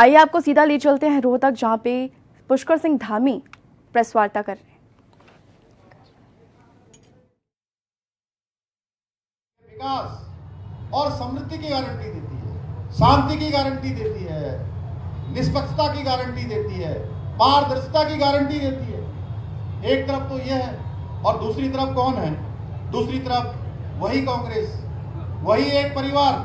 आइए आपको सीधा ले चलते हैं रोहतक, जहां पे पुष्कर सिंह धामी प्रेस वार्ता कर रहे हैं। विकास और समृद्धि की गारंटी देती है, शांति की गारंटी देती है, निष्पक्षता की गारंटी देती है, पारदर्शिता की गारंटी देती है। एक तरफ तो यह है और दूसरी तरफ कौन है? दूसरी तरफ वही कांग्रेस, वही एक परिवार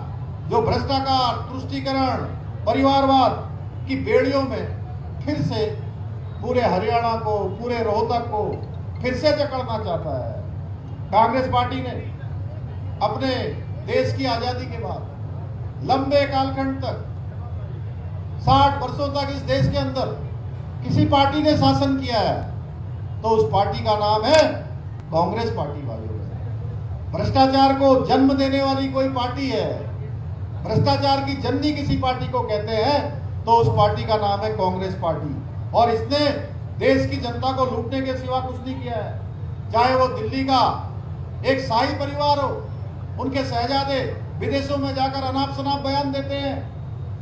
जो भ्रष्टाचार, तुष्टीकरण, परिवारवाद की बेड़ियों में फिर से पूरे हरियाणा को, पूरे रोहतक को फिर से जकड़ना चाहता है। कांग्रेस पार्टी ने अपने देश की आजादी के बाद लंबे कालखंड तक 60 वर्षों तक इस देश के अंदर किसी पार्टी ने शासन किया है तो उस पार्टी का नाम है कांग्रेस पार्टी वाले। भ्रष्टाचार को जन्म देने वाली कोई पार्टी है, भ्रष्टाचार की जननी किसी पार्टी को कहते हैं तो उस पार्टी का नाम है कांग्रेस पार्टी। और इसने देश की जनता को लूटने के सिवा कुछ नहीं किया है। चाहे वो दिल्ली का एक शाही परिवार हो, उनके शहजादे विदेशों में जाकर अनाप शनाप बयान देते हैं,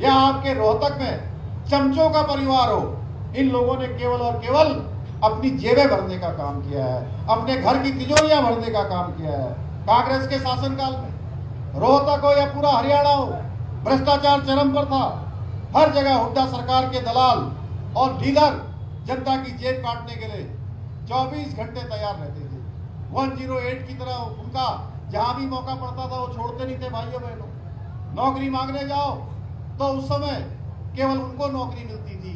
या आपके रोहतक में चमचों का परिवार हो, इन लोगों ने केवल और केवल अपनी जेबें भरने का काम किया है, अपने घर की तिजोरियां भरने का काम किया है। कांग्रेस के शासनकाल में रोहतक हो या पूरा हरियाणा हो, भ्रष्टाचार चरम पर था। हर जगह हुड्डा सरकार के दलाल और डीलर जनता की जेब काटने के लिए 24 घंटे तैयार रहते थे। 108 की तरह उनका जहां भी मौका पड़ता था वो छोड़ते नहीं थे। भाइयों बहनों, नौकरी मांगने जाओ तो उस समय केवल उनको नौकरी मिलती थी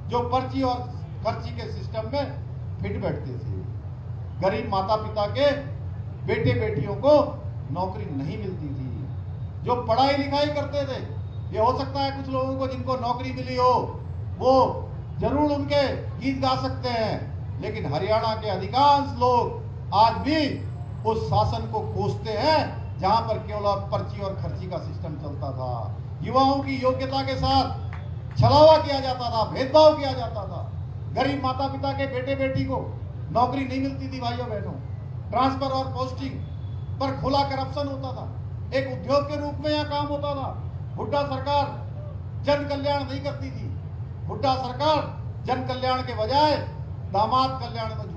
जो पर्ची और खर्ची के सिस्टम में फिट बैठते थे। गरीब माता पिता के बेटे बेटियों को नौकरी नहीं मिलती थी। जो पढ़ाई लिखाई करते थे, ये हो सकता है कुछ लोगों को जिनको नौकरी मिली हो वो जरूर उनके गीत गा सकते हैं, लेकिन हरियाणा के अधिकांश लोग आज भी उस शासन को कोसते हैं जहां पर केवल पर्ची और खर्ची का सिस्टम चलता था। युवाओं की योग्यता के साथ छलावा किया जाता था, भेदभाव किया जाता था। गरीब माता पिता के बेटे बेटी को नौकरी नहीं मिलती थी। भाइयों बहनों, ट्रांसफर और पोस्टिंग पर खुला करप्शन होता था, एक उद्योग के रूप में यह काम होता था। हुड्डा सरकार जन कल्याण नहीं करती थी। हुड्डा सरकार जन कल्याण के बजाय दामाद कल्याण में